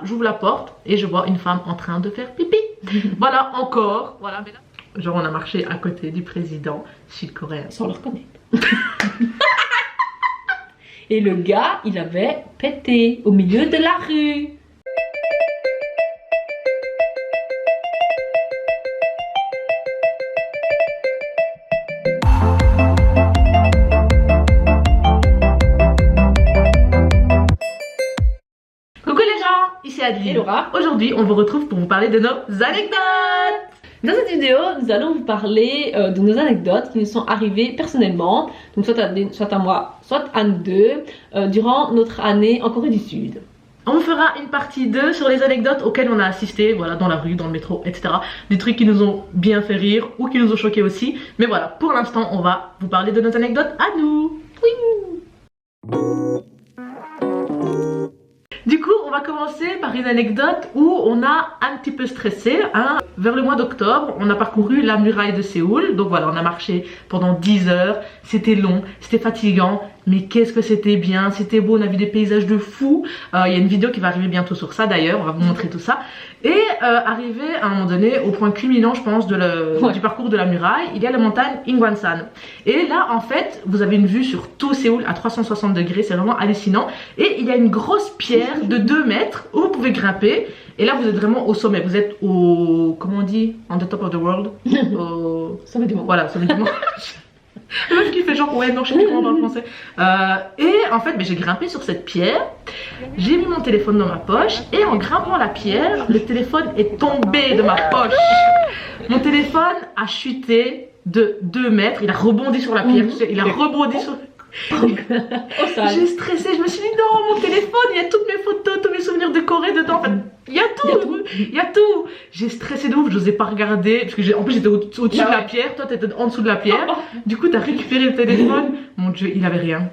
J'ouvre la porte et je vois une femme en train de faire pipi. Voilà, encore. Voilà, mais là, genre on a marché à côté du président sud-coréen. Sans le reconnaître. Et le gars, il avait pété au milieu de la rue. Coucou les gens, ici Adeline. Et Laura. Aujourd'hui, on vous retrouve pour vous parler de nos anecdotes. Dans cette vidéo, nous allons vous parler de nos anecdotes qui nous sont arrivées personnellement, donc soit à moi, soit à nous deux, durant notre année en Corée du Sud. On fera une partie 2 sur les anecdotes auxquelles on a assisté, voilà, dans la rue, dans le métro, etc. Des trucs qui nous ont bien fait rire ou qui nous ont choqués aussi. Mais voilà, pour l'instant, on va vous parler de nos anecdotes à nous. Oui. Du coup, on va commencer par une anecdote où on a un petit peu stressé. Hein. Vers le mois d'octobre, on a parcouru la muraille de Séoul. Donc voilà, on a marché pendant 10 heures. C'était long, c'était fatigant. Mais qu'est-ce que c'était bien, c'était beau, on a vu des paysages de fou. Il y a une vidéo qui va arriver bientôt sur ça d'ailleurs, on va vous montrer tout ça. Et arrivé à un moment donné, au point culminant je pense du parcours de la muraille, il y a la montagne Ingwansan. Et là en fait, vous avez une vue sur tout Séoul à 360 degrés, c'est vraiment hallucinant. Et il y a une grosse pierre de 2 mètres où vous pouvez grimper. Et là vous êtes vraiment au sommet, vous êtes au, comment on dit, on the top of the world, au Sommet du monde. Voilà, sommet du monde. Le meuf qui fait genre ouais non je sais plus comment dans le français. Et en fait j'ai grimpé sur cette pierre, j'ai mis mon téléphone dans ma poche et en grimpant la pierre, le téléphone est tombé de ma poche. Mon téléphone a chuté de 2 mètres, il a rebondi sur la pierre, tu sais, il a rebondi sur... J'ai stressé, je me suis dit non mon téléphone, il y a toutes mes photos, tous mes souvenirs de Corée dedans, en fait, il y a tout. J'ai stressé de ouf, j'osais pas regarder, parce que en plus j'étais au-dessus de la pierre, toi t'étais en dessous de la pierre, du coup t'as récupéré le téléphone, mon dieu il avait rien.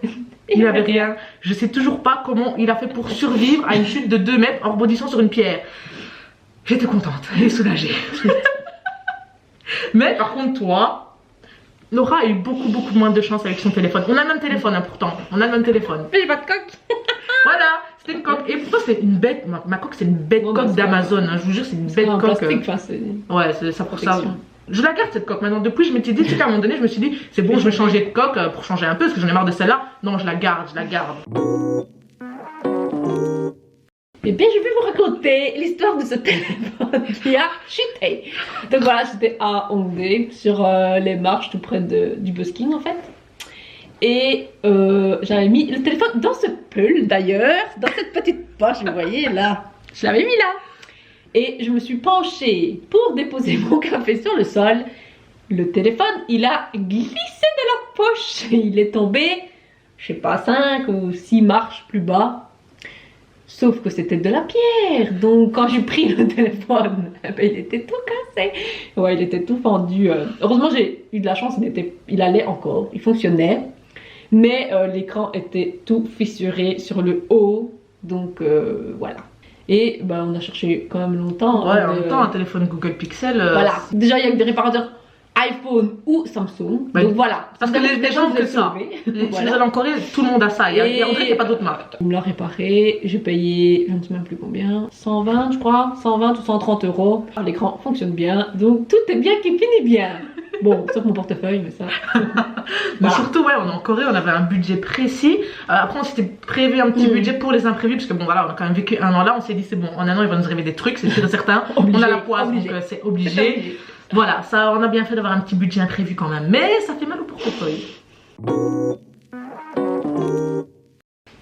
Il avait rien, je sais toujours pas comment il a fait pour survivre à une chute de 2 mètres en rebondissant sur une pierre. J'étais contente et soulagée. Mais par contre toi, Laura a eu beaucoup moins de chance avec son téléphone. On a le même téléphone hein, pourtant, on a le même téléphone. Mais j'ai pas de coque. Voilà, c'était une coque. Et pourtant c'est une bête, ma coque c'est une bête coque d'Amazon, hein, je vous jure c'est une bête coque. Ouais, c'est ça pour ça. Je la garde cette coque maintenant. Depuis je m'étais dit, tu sais qu'à un moment donné je me suis dit, c'est bon je vais changer de coque pour changer un peu parce que j'en ai marre de celle-là. Non je la garde. Et bien je vais vous raconter l'histoire de ce téléphone qui a chuté. Donc voilà, j'étais à Hongdae sur les marches tout près du busking en fait. Et j'avais mis le téléphone dans ce pull d'ailleurs, dans cette petite poche, vous voyez là. Je l'avais mis là. Et je me suis penchée pour déposer mon café sur le sol. Le téléphone, il a glissé de la poche. Et il est tombé, je sais pas, 5 ou 6 marches plus bas. Sauf que c'était de la pierre, donc quand j'ai pris le téléphone, il était tout cassé. Ouais, il était tout fendu. Heureusement, j'ai eu de la chance, il allait encore, il fonctionnait. Mais l'écran était tout fissuré sur le haut, donc voilà. Et bah, on a cherché quand même longtemps. Ouais, en même temps, un téléphone Google Pixel. Voilà, déjà il y a des réparateurs iPhone ou Samsung, donc voilà. Parce que les gens ont que ça. Si vous allez en Corée, tout le monde a ça. Et en fait, il n'y a pas d'autre marque. On me l'a réparé, j'ai payé, je ne sais même plus combien, 120 je crois, 120 ou 130 euros. L'écran fonctionne bien, donc tout est bien qui finit bien. Bon, sauf mon portefeuille, mais ça. Mais surtout, ouais, on est en Corée, on avait un budget précis. Après, on s'était prévu un petit budget pour les imprévus, parce que bon, voilà, on a quand même vécu un an là. On s'est dit, c'est bon, en un an, il va nous arriver des trucs, c'est sûr et certain. On a la poisse, donc c'est obligé. Voilà, ça, on a bien fait d'avoir un petit budget imprévu quand même, mais ça fait mal au portefeuille.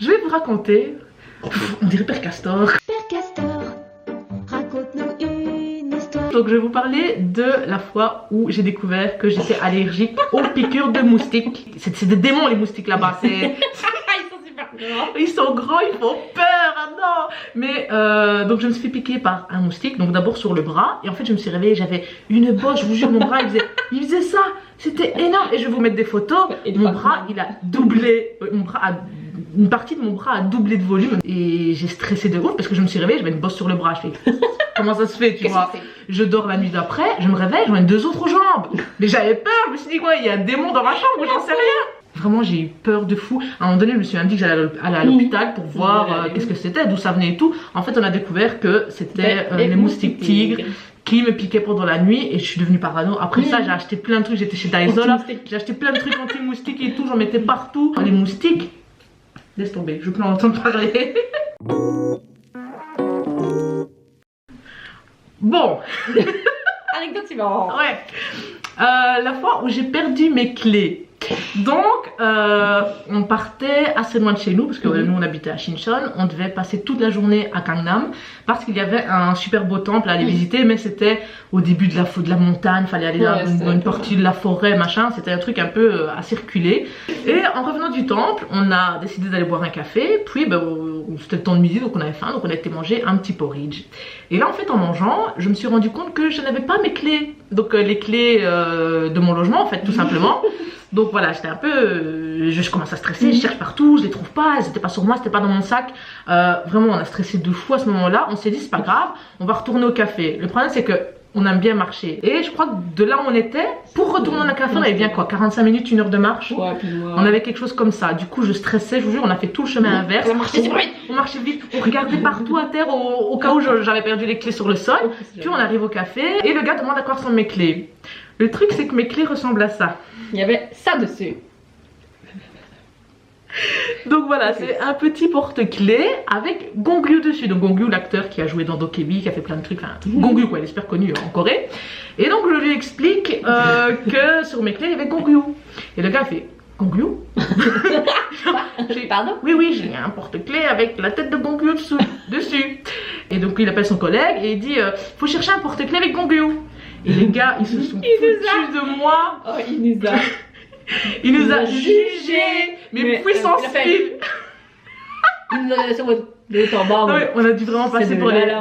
Je vais vous raconter, on dirait Père Castor. Père Castor, raconte-nous une histoire. Donc je vais vous parler de la fois où j'ai découvert que j'étais allergique aux piqûres de moustiques. C'est des démons les moustiques là-bas, c'est... Ils sont grands, ils font peur, ah non. Mais donc je me suis fait piquer par un moustique, donc d'abord sur le bras. Et en fait je me suis réveillée, j'avais une bosse, je vous jure mon bras il faisait ça. C'était énorme. Et je vais vous mettre des photos. Mon bras il a doublé, une partie de mon bras a doublé de volume. Et j'ai stressé de ouf parce que je me suis réveillée, j'avais une bosse sur le bras. Je fais comment ça se fait, tu vois. Je dors la nuit d'après, je me réveille, j'en ai 2 autres jambes. Mais j'avais peur, je me suis dit quoi, il y a un démon dans ma chambre ou j'en sais rien. vraiment j'ai eu peur de fou. À un moment donné je me suis même dit que j'allais aller à l'hôpital pour voir qu'est-ce que c'était, d'où ça venait et tout. En fait on a découvert que c'était les moustiques tigres qui me piquaient pendant la nuit et je suis devenue parano. Après ça j'ai acheté plein de trucs, j'étais chez Daiso là, j'ai acheté plein de trucs anti-moustiques et tout, j'en mettais partout. Les moustiques, laisse tomber, je veux plus en entendre parler. Bon. Anecdote suivante. Ouais. La fois où j'ai perdu mes clés. Donc, on partait assez loin de chez nous parce que nous on habitait à Shincheon. On devait passer toute la journée à Gangnam parce qu'il y avait un super beau temple à aller visiter, mais c'était au début de la montagne, fallait aller dans une partie de la forêt, machin. C'était un truc un peu à circuler. Et en revenant du temple, on a décidé d'aller boire un café. Puis, c'était le temps de midi, donc on avait faim, donc on a été manger un petit porridge. Et là, en fait, en mangeant, je me suis rendu compte que je n'avais pas mes clés. Donc, les clés de mon logement, en fait, tout simplement. Donc voilà, j'étais un peu, je commence à stresser, je cherche partout, je les trouve pas, elles étaient pas sur moi, c'était pas dans mon sac. Vraiment, on a stressé de fou à ce moment-là. On s'est dit c'est pas grave, on va retourner au café. Le problème c'est que on aime bien marcher. Et je crois que de là où on était, pour retourner dans le café, on avait bien quoi, 45 minutes, 1 heure de marche. Ouais, puis moi... On avait quelque chose comme ça. Du coup, je stressais, je vous jure, on a fait tout le chemin inverse. On marchait vite, on regardait partout à terre au cas où j'avais perdu les clés sur le sol. Puis on arrive au café et le gars demande à quoi sont mes clés. Le truc c'est que mes clés ressemblent à ça. Il y avait ça dessus. Donc voilà, c'est un petit porte-clés avec Gongyu dessus. Donc Gongyu, l'acteur qui a joué dans Dokebi, qui a fait plein de trucs. Enfin, Gongyu quoi, il est super connu en Corée. Et donc je lui explique que sur mes clés il y avait Gongyu. Et le gars fait Gongyu. Pardon? Oui, j'ai un porte-clés avec la tête de Gongyu dessus. Et donc il appelle son collègue et il dit faut chercher un porte-clés avec Gongyu. Et les gars, ils se sont foutus de moi. Oh, il nous a jugés. Mais puissance fille. Il nous a laissé de temps bas. Ouais, on a dû vraiment passer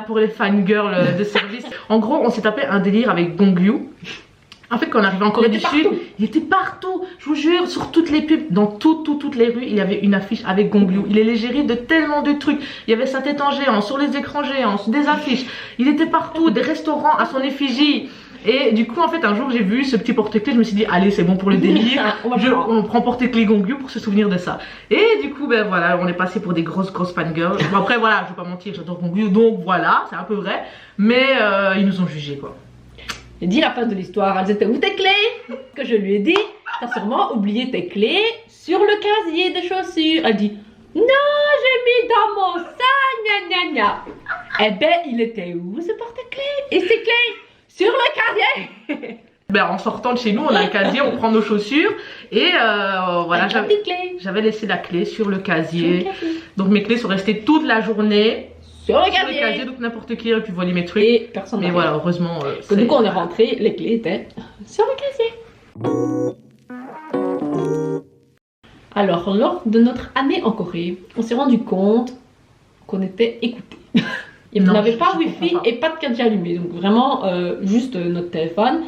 pour les fangirls de service. En gros, on s'est tapé un délire avec Gongyu. En fait, quand on arrivait en Corée du Sud, il était partout. Je vous jure, sur toutes les pubs, dans toutes les rues, il y avait une affiche avec Gongyu. Il est l'égérie de tellement de trucs. Il y avait sa tête en géant, sur les écrans géants, sur des affiches. Il était partout, des restaurants à son effigie. Et du coup, en fait, un jour, j'ai vu ce petit porte-clés. Je me suis dit, allez, c'est bon pour le délire. On prend porte-clés Gongyu pour se souvenir de ça. Et du coup, ben voilà, on est passé pour des grosses fangirls. Bon, après, voilà, je vais pas mentir, j'adore Gongyu. Donc voilà, c'est un peu vrai. Mais ils nous ont jugés, quoi. J'ai dit la fin de l'histoire. Elles étaient où tes clés? Que je lui ai dit, t'as sûrement oublié tes clés sur le casier des chaussures. Elle dit, non, j'ai mis dans mon sac, gna gna gna. Eh ben, il était où ce porte-clés? Et ses clés? Sur le casier. Ben, en sortant de chez nous, on a un casier, on prend nos chaussures et voilà, j'avais laissé la clé sur le casier. Donc mes clés sont restées toute la journée sur le casier. Donc n'importe qui aurait pu voler mes trucs. Et personne. Mais voilà, heureusement. Du coup, on est rentré, les clés étaient sur le casier. Alors, lors de notre année en Corée, on s'est rendu compte qu'on était écoutés. Il n'avait pas Wi-Fi et pas de 4G allumé, donc vraiment juste notre téléphone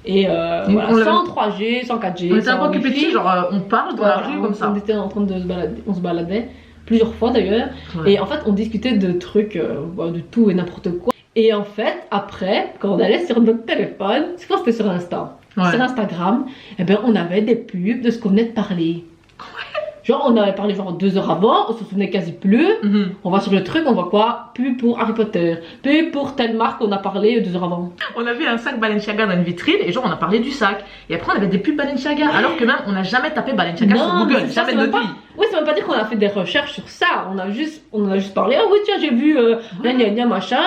et voilà, sans 3G, sans 4G. On était un peu occupés dessus, genre on parle dans la rue comme ça. On était en train de se balader, on se baladait plusieurs fois d'ailleurs, et en fait on discutait de trucs, de tout et n'importe quoi. Et en fait, après, quand on allait sur notre téléphone, c'est quand c'était sur Insta, sur Instagram, et ben on avait des pubs de ce qu'on venait de parler. Genre, on avait parlé genre 2 heures avant, on se souvenait quasi plus. On va sur le truc, on voit quoi? Pub pour Harry Potter, pub pour telle marque, on a parlé 2 heures avant. On avait un sac Balenciaga dans une vitrine et genre on a parlé du sac. Et après on avait des pubs Balenciaga, alors que même on n'a jamais tapé Balenciaga sur Google, jamais de notre vie. Oui, ça veut pas dire qu'on a fait des recherches sur ça, on a juste parlé, ah oui tiens j'ai vu gna machin,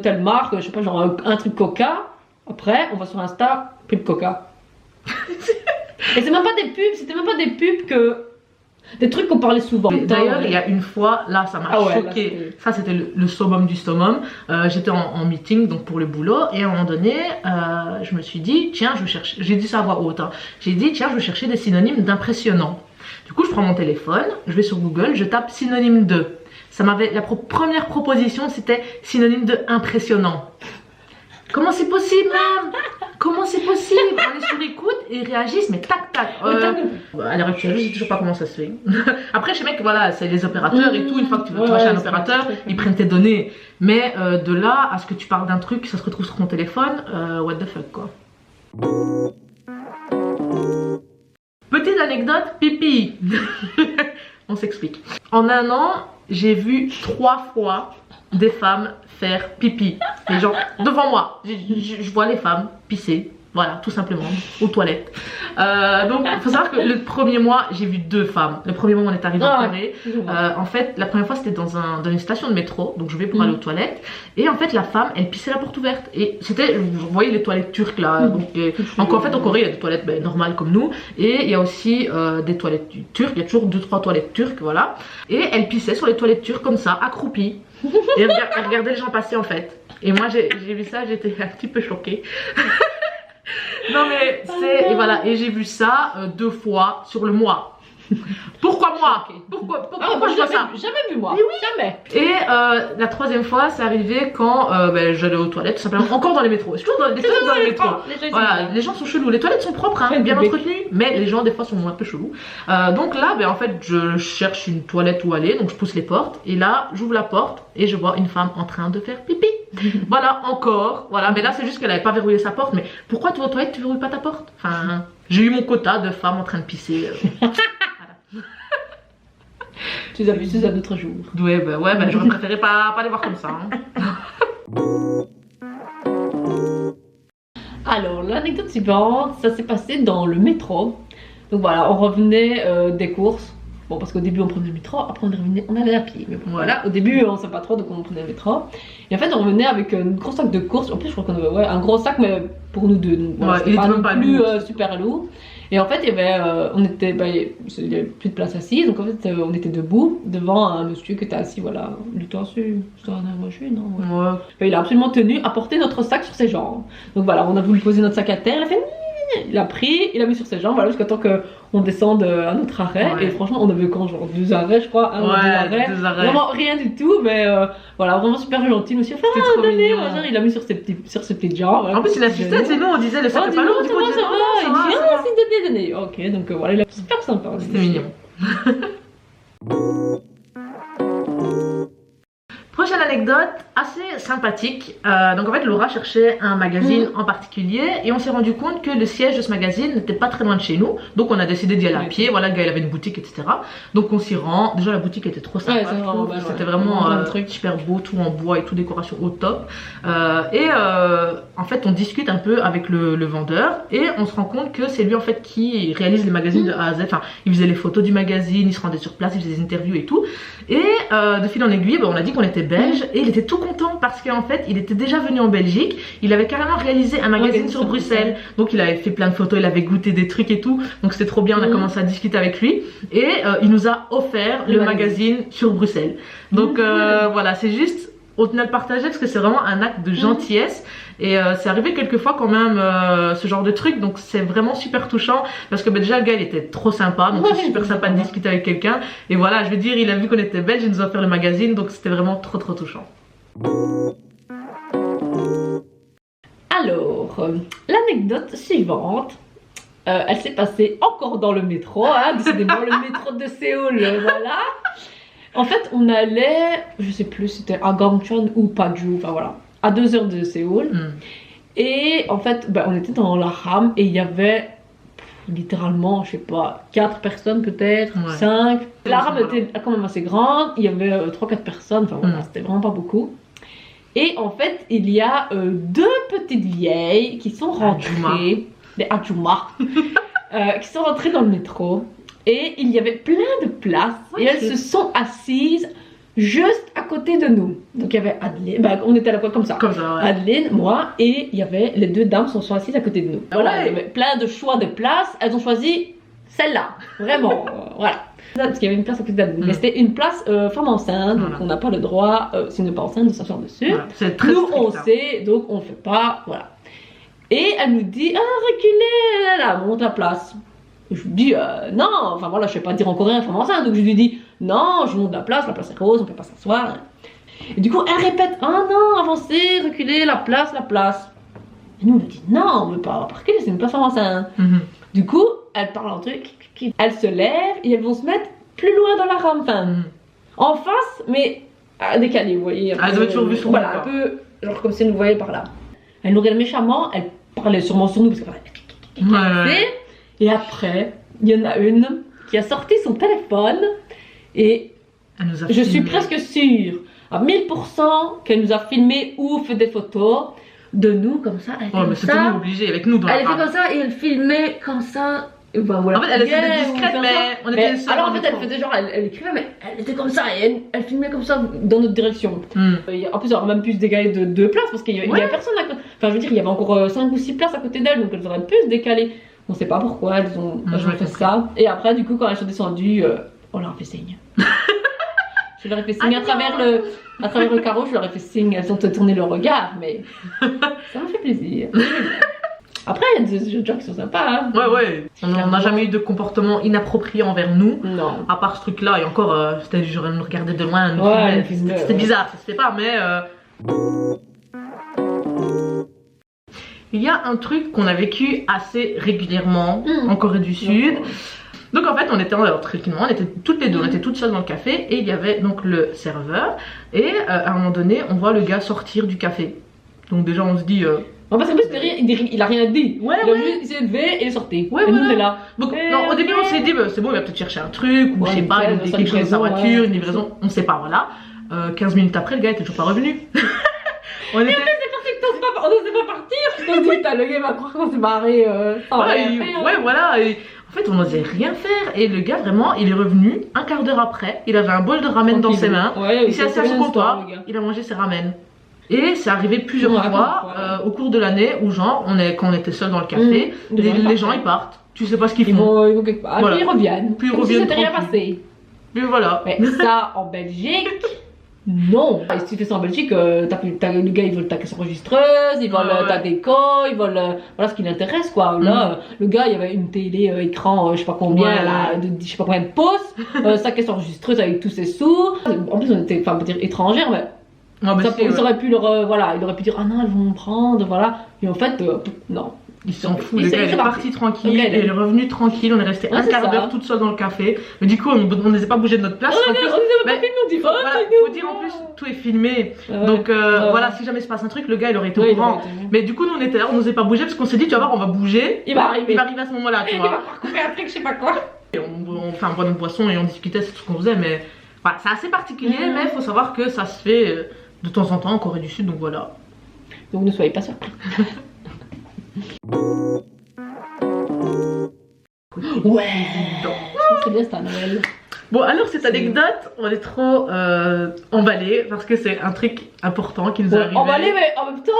telle marque, je sais pas, genre un truc Coca. Après, on va sur Insta, pub Coca. Et c'est même pas des pubs, c'était même pas des pubs que... Des trucs qu'on parlait souvent. D'ailleurs, il y a une fois, là, ça m'a choqué. Ça, c'était le summum du summum. J'étais en meeting, donc pour le boulot, et à un moment donné, je me suis dit, tiens, je cherche. J'ai dit ça à voix haute. J'ai dit, tiens, je vais chercher des synonymes d'impressionnant. Du coup, je prends mon téléphone, je vais sur Google, je tape synonyme de. Ça m'avait. La première proposition, c'était synonyme de impressionnant. Comment c'est possible, même? Comment c'est possible? On est sur écoute et ils réagissent, mais tac tac. À l'heure actuelle, je sais toujours pas comment ça se fait. Après, je sais bien que voilà, c'est les opérateurs et tout. Une fois que tu vas chez un opérateur, ils prennent tes données. Mais de là à ce que tu parles d'un truc, ça se retrouve sur ton téléphone, what the fuck quoi. Petite anecdote, pipi. On s'explique. En un an, j'ai vu 3 fois des femmes faire pipi. Les gens devant moi. Je vois les femmes pisser. Voilà, tout simplement, aux toilettes. Donc, il faut savoir que le premier mois, j'ai vu 2 femmes. Le premier mois, on est arrivé en Corée. En fait, la première fois, c'était dans une station de métro. Donc, je vais pour aller aux toilettes. Et en fait, la femme, elle pissait la porte ouverte. Et c'était, vous voyez les toilettes turques là. Donc, en fait, en Corée, il y a des toilettes normales comme nous. Et il y a aussi des toilettes turques. Il y a toujours 2-3 toilettes turques, voilà. Et elle pissait sur les toilettes turques comme ça, accroupie. Et elle regardait les gens passer en fait. Et moi, j'ai vu ça, j'étais un petit peu choquée. Non mais c'est, et voilà, et j'ai vu ça 2 fois sur le mois. Pourquoi moi? Pourquoi je vois ça? Jamais vu moi, oui. jamais. Et la 3e fois, c'est arrivé quand j'allais aux toilettes, tout simplement, encore dans les métros. Je suis toujours dans les métros. Voilà, les gens sont chelous. Les toilettes sont propres, hein, bien entretenues, mais les gens des fois sont un peu chelous. Donc là, en fait, je cherche une toilette où aller, donc je pousse les portes, et là, j'ouvre la porte et je vois une femme en train de faire pipi. Voilà, encore. Voilà, mais là, c'est juste qu'elle n'avait pas verrouillé sa porte. Mais pourquoi toi aux toilettes, tu verrouilles pas ta porte? Enfin, j'ai eu mon quota de femmes en train de pisser. Tu les as vus un autre jour. Ouais, j'aurais préféré pas les voir comme ça. Hein. Alors, l'anecdote suivante, ça s'est passé dans le métro. Donc voilà, on revenait des courses. Bon, parce qu'au début on prenait le métro, après on allait à pied. Mais bon, voilà, au début on sait pas trop, donc on prenait le métro. Et en fait, on revenait avec un gros sac de courses. En plus, je crois qu'on avait un gros sac, mais pour nous deux. Donc, voilà, c'était pas non plus super lourd. Et en fait, il y avait, il y avait plus de place assise, donc en fait, on était debout devant un monsieur qui était assis, voilà, il était assis, c'était un machine, non? Ouais. Il a absolument tenu à porter notre sac sur ses jambes. Donc voilà, on a voulu poser notre sac à terre, il a fait, il a pris, il a mis sur ses jambes, voilà, jusqu'à temps qu'on descende à notre arrêt. Ouais. Et franchement, on avait quand genre 2 arrêts, je crois, 2 arrêts. Vraiment rien du tout, mais voilà, vraiment super gentil, monsieur. Enfin, il a mis sur ses petites jambes. En plus, il assistait, c'est nous, on disait le sac est pas lourd, du coup, ça va. Il dit, ah, c'est donné. Ok, donc voilà, il a super sympa. C'était mignon. Prochaine anecdote, assez sympathique. Donc en fait, Laura cherchait un magazine en particulier et on s'est rendu compte que le siège de ce magazine n'était pas très loin de chez nous. Donc on a décidé d'y aller à pied. Voilà, le gars il avait une boutique, etc. Donc on s'y rend. Déjà la boutique était trop sympa. C'était vraiment un truc super beau, tout en bois et tout, décoration au top. En fait, on discute un peu avec le vendeur et on se rend compte que c'est lui en fait qui réalise les magazines de A à Z. Enfin, il faisait les photos du magazine, il se rendait sur place, il faisait des interviews et tout. Et de fil en aiguille, on a dit qu'on était belge et il était tout content parce qu'en fait il était déjà venu en Belgique, il avait carrément réalisé un magazine sur Bruxelles, donc il avait fait plein de photos, il avait goûté des trucs et tout, donc c'était trop bien, on a commencé à discuter avec lui et il nous a offert le magazine sur Bruxelles. Donc voilà, c'est juste, on tenait à le partager parce que c'est vraiment un acte de gentillesse. Et c'est arrivé quelques fois quand même ce genre de truc, donc c'est vraiment super touchant parce que déjà le gars il était trop sympa, donc c'est super sympa de discuter avec quelqu'un. Et voilà, je veux dire, il a vu qu'on était belge, il nous a offert le magazine, donc c'était vraiment trop touchant. Alors, l'anecdote suivante, elle s'est passée encore dans le métro, hein, décidément le métro de Séoul, voilà. En fait, on allait, je sais plus, c'était à Gangcheon ou Paju, enfin voilà, à 2 heures de Séoul. Et en fait, on était dans la rame et il y avait littéralement, je sais pas, 4 personnes peut-être, 5. La rame était quand même assez grande, il y avait 3-4 personnes, enfin voilà, c'était vraiment pas beaucoup. Et en fait, il y a 2 petites vieilles qui sont rentrées, des Adjuma, qui sont rentrées dans le métro. Et il y avait plein de places et elles se sont assises juste à côté de nous. Donc il y avait Adeline, on était à la fois comme ça. Adeline, moi, et il y avait les 2 dames qui sont assises à côté de nous. Voilà, il y avait plein de choix de places, elles ont choisi celle-là, vraiment, voilà. Parce qu'il y avait une place à côté d'Adeline, mais c'était une place femme enceinte, donc on n'a pas le droit, si on n'est pas enceinte, de s'asseoir dessus. Nous, on sait, donc on ne fait pas, voilà. Et elle nous dit, reculez, là, monte la place. Je lui dis non, enfin voilà, je sais pas dire en coréen femme enceinte, donc je lui dis non, je monte la place est rose, on peut pas s'asseoir. Et du coup elle répète, ah non, avancez, reculez, la place. Et nous on lui dit non, on veut pas reculer, c'est une place femme enceinte. Du coup elle parle un truc, elle se lève et elles vont se mettre plus loin dans la rame, enfin en face, mais à décaler, vous voyez. Elles avaient toujours vu sur nous. Voilà, un peu genre comme si elle nous voyait par là. Elle nous regarde méchamment, elle parlait sûrement sur nous parce que voilà, et après, il y en a une qui a sorti son téléphone et Elle nous a je suis filmé. presque sûre à 1000% qu'elle nous a filmé ou fait des photos de nous comme ça. Elle était Ouais, mais comme c'était ça. nous obligés avec nous dans la Elle était table. comme ça et elle filmait comme ça. Et ben voilà. En fait, elle essayait d'être Yeah, discrète, on fait mais ça. on était Mais seuls alors en dans fait, le elle métro. faisait genre, elle écrivait, mais elle était comme ça et elle filmait comme ça dans notre direction. Hmm. En plus, elle aurait même pu se décaler de 2 places parce qu'il y avait, Ouais. personne à côté. Enfin, je veux dire, il y avait encore 5 ou 6 places à côté d'elle, donc elles auraient pu se décaler. On sait pas pourquoi elles ont je fait m'étonnerais. ça. Et après, du coup, quand elles sont descendues, on leur a fait signe. Je leur ai fait signe à travers le carreau, je leur ai fait signe. Elles ont tourné le regard, mais ça m'a fait plaisir. Après, il y a des gens qui sont sympas. Hein. Ouais. On n'a jamais eu de comportement inapproprié envers nous. Non. À part ce truc-là, et encore, c'était du genre, elle nous regardait de loin. Elle nous Ouais, filmait. elle nous filmait, C'était ouais. bizarre, ça se fait pas, mais. Il y a un truc qu'on a vécu assez régulièrement en Corée du Sud. Donc en fait, on était tranquillement, on était toutes les deux, on était toutes seules dans le café et il y avait donc le serveur. Et à un moment donné, on voit le gars sortir du café. Donc déjà, on se dit. Non, parce qu'en plus, il a rien dit. Ouais, il a ouais. juste, il s'est levé et il est sorti. Ouais, et nous, voilà. on est là. Donc, non, au début, on s'est dit, bah, c'est bon, il va peut-être chercher un truc, ou Ouais, je sais pas, nickel, il sa a quelque chose dans sa livraison, voiture, ouais. une livraison, on sait pas, voilà. 15 minutes après, le gars était toujours pas revenu. On était. On n'osait pas partir. On se dit, putain, le gars va croire qu'on s'est barré. Sans Ouais, rien faire. ouais, voilà. Et en fait, on n'osait rien faire. Et le gars, vraiment, il est revenu un quart d'heure après. Il avait un bol de ramen dans ses mains. Ouais, Il s'est assis à son comptoir. Il a mangé ses ramen. Et c'est arrivé plusieurs Ouais, fois ouais. au cours de l'année où, genre, quand on était seul dans le café, les gens ils partent. Tu sais pas ce qu'ils Ils font. vont quelque part. Voilà. Puis ils reviennent. Puis ils Comme reviennent si c'était rien tranquille. passé. Mais voilà. Mais ça, en Belgique. Non! Si tu fais ça en Belgique, le gars il vole ta caisse enregistreuse, il vole Ouais. ta déco, il vole voilà ce qui l'intéresse quoi. Là, le gars il y avait une télé écran, je sais pas combien, Ouais. là, je sais pas combien de pouces, sa caisse enregistreuse avec tous ses sous. En plus on était, enfin, peut-être étrangère, mais Ouais, bah, ça, c'est, il aurait pu voilà, il aurait pu dire ah non, elles vont me prendre, voilà. Et en fait, non. Il s'en fout, Il le s'est- gars il il est est parti. parti tranquille, Ok, et il est revenu tranquille, on est resté Ouais, un c'est quart ça. d'heure toute seule dans le café. Mais du coup, on n'osait pas bouger de notre place. On en plus, nous a mais pas filmé, on dit voilà, faut dire en plus, tout est filmé. Donc voilà, si jamais se passe un truc, le gars il aurait été au courant. Mais du coup, nous on était là, on n'osait pas bouger parce qu'on s'est dit, tu vas voir, on va bouger. Il va arriver. Il va arriver à ce moment-là, tu Il va vois. couper un truc, je sais pas quoi. Et on boit notre boisson et on discutait, c'est tout ce qu'on faisait. Mais voilà, c'est assez particulier, mais il faut savoir que ça se fait de temps en temps en Corée du Sud, donc voilà. Donc ne soyez pas surpris. Ouais. C'est bien, c'est un Noël. Bon, alors cette anecdote, on est trop emballés parce que c'est un truc important qui nous est arrivé. Emballé, mais en même temps,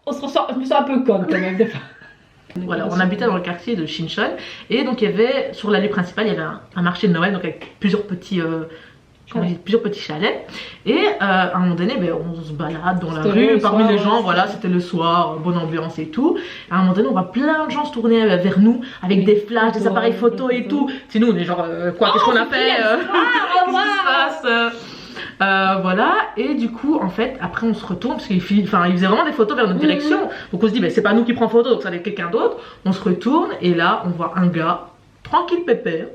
je me sens un peu con quand même des fois. Voilà, on habitait dans le quartier de Shincheon et donc il y avait sur l'allée principale, il y avait un marché de Noël donc avec plusieurs petits chalets et à un moment donné on se balade dans la C'était rue le parmi soir, les gens, ouais, voilà, c'était le soir, bonne ambiance et tout. Et à un moment donné on voit plein de gens se tourner vers nous avec des flashs, des appareils photos et tout. Sinon on est genre quoi, qu'est-ce qu'on a fait, qu'est-ce qui se passe, voilà. Et du coup en fait après on se retourne parce qu'il faisait vraiment des photos vers notre direction, donc on se dit c'est pas nous qui prend photo donc ça va être quelqu'un d'autre. On se retourne et là on voit un gars tranquille pépère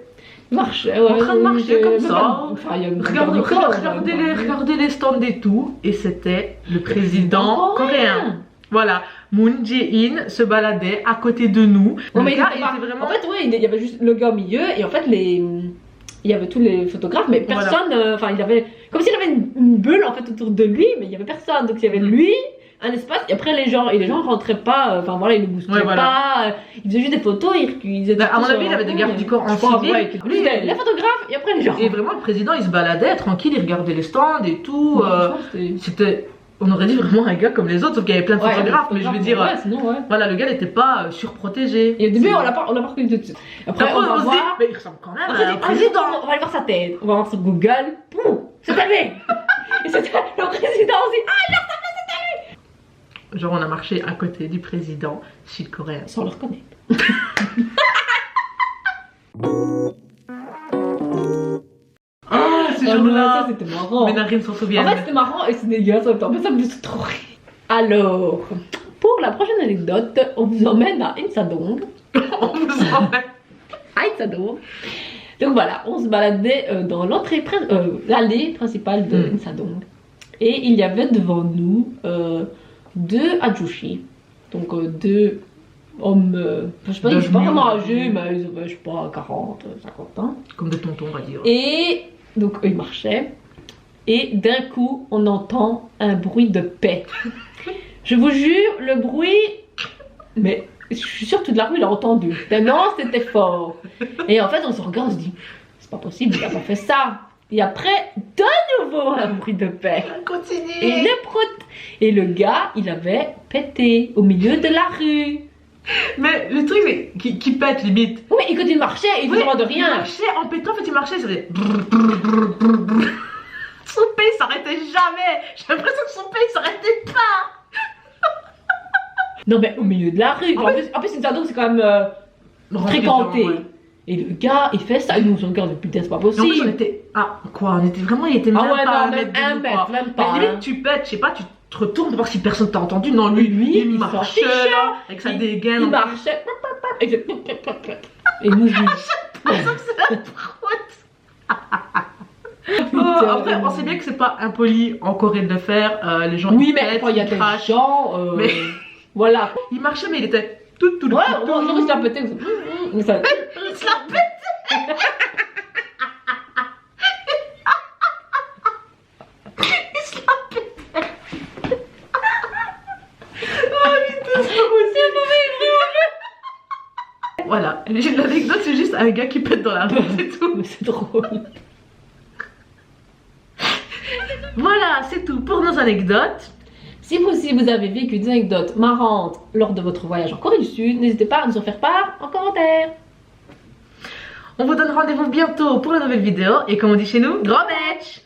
Marchait, en train de marcher comme mais ça. Enfin, il y a une Regardez les stands et tout, et c'était le président coréen. Voilà, Moon Jae-in se baladait à côté de nous. Non, Le mais gars, il il était était vraiment. En fait, ouais, il y avait juste le gars au milieu et en fait il y avait tous les photographes, mais personne. Enfin, il avait comme s'il avait une bulle en fait autour de lui, mais il y avait personne. Donc il y avait lui, un espace, et après les gens rentraient pas. Enfin voilà, ils ne bousculaient pas. Ils faisaient juste des photos. Ils étaient À mon avis, il avait des gardes du corps en civil. Lui, c'était les photographes et après les gens. Et vraiment, le président, il se baladait tranquille, il regardait les stands et tout. C'était. On aurait dit vraiment un gars comme les autres, sauf qu'il y avait plein de photographes, mais je veux dire. Voilà, le gars n'était pas surprotégé. Et au début, on l'a pas reconnu tout de suite. Après, on va se dit, voir. mais il ressemble quand même On s'est à dit, un président. on va aller voir sa tête. On va voir sur Google. Poum, c'est à lui. Et c'était le président aussi. Ah, Genre, on a marché à côté du président sud-coréen. sans le reconnaître. Ah, ce Ça, jour-là, c'était marrant. mes narines s'en En souviennent. fait, c'était marrant et c'est dégueulasse en même temps. Mais ça me fait trop rire. Alors, pour la prochaine anecdote, on vous emmène à Insadong. On vous emmène. À Insadong. Donc voilà, on se baladait dans l'allée principale de Insadong. Et il y avait devant nous deux adjushi. Donc deux hommes, je sais pas, ils sont pas Devenus- vraiment âgés, mais ils avaient, je sais pas, 40, 50 ans. Comme des tontons, on va dire. Et donc, eux, ils marchaient. Et d'un coup, on entend un bruit de paix. Je vous jure, le bruit. Mais je suis sûre que toute la rue l'a entendu. Tellement c'était fort. Et en fait, on se regarde, on se dit, c'est pas possible, il a pas fait ça. Et après, de nouveau, un bruit de paix. Continue. Et le prout. Et le gars, il avait pété au milieu de la rue. Mais le truc, c'est qui pète limite. Oui, et quand il marchait, il faisait vraiment de Il rien. marchait en pétant, en fait, il marchait, ça faisait. Son paix s'arrêtait jamais. J'ai l'impression que son paix s'arrêtait pas. Non, mais au milieu de la rue. En plus une donc c'est quand même fréquenté. Ouais. Et le gars, il fait ça, et nous on se regarde, putain, c'est pas Et en plus, on possible. était. Ah, quoi, on était vraiment. Il était même Ah ouais, pas non, même de un nous, mètre, quoi. même pas, Mais limite, hein. tu pètes, je sais pas, tu te retournes pour voir si personne t'a entendu. Non, lui, Lui, il il marchait s'en fichait. là, avec sa dégaine. Il marchait. Et il fait. Et nous je dis. C'est la Oh, après, on sait bien que c'est pas impoli en Corée de le faire. Les gens Oui, ils mais pètent, quand il y a ils des crachent. gens. Mais- Voilà. Il marchait, mais il était tout le Ouais, temps. on risque un peu de mais ça. Il se la pète. Il se la pète. Oh putain, c'est pas possible. Voilà, l'anecdote c'est juste un gars qui pète dans la rue, c'est tout. Mais c'est drôle. Voilà, c'est tout pour nos anecdotes. Si vous aussi vous avez vécu des anecdotes marrantes lors de votre voyage en Corée du Sud, n'hésitez pas à nous en faire part en commentaire. On vous donne rendez-vous bientôt pour une nouvelle vidéo et comme on dit chez nous, gros match.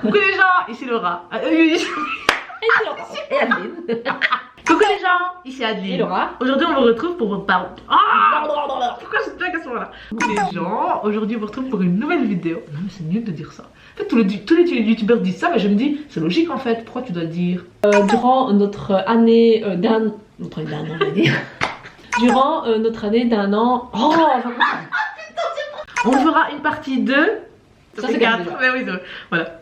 Coucou les gens, ici Laura. Et Adeline. Coucou les gens, ici Et Adeline. Laura. Aujourd'hui on vous retrouve pour vous parler. Ah, pourquoi je te blague à ce moment-là? Les gens, aujourd'hui on vous retrouve pour une nouvelle vidéo. Non mais c'est nul de dire ça. En fait tous les youtubeurs disent ça mais je me dis c'est logique en fait. Pourquoi tu dois le dire? Durant notre année d'un... Notre année d'un an, on va dire. Durant notre année d'un an... Oh, On fera une partie 2. Ça, c'est quatre, 4. déjà. Mais oui, c'est vrai. Voilà.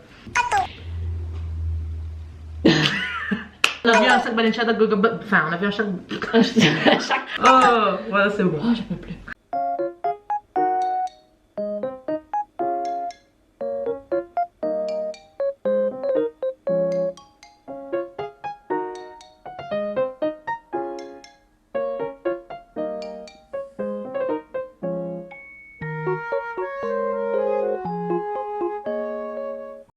On a vu un sac balenciaga, enfin on a vu un sac. chaque... Oh, voilà c'est bon. Oh, j'en peux plus.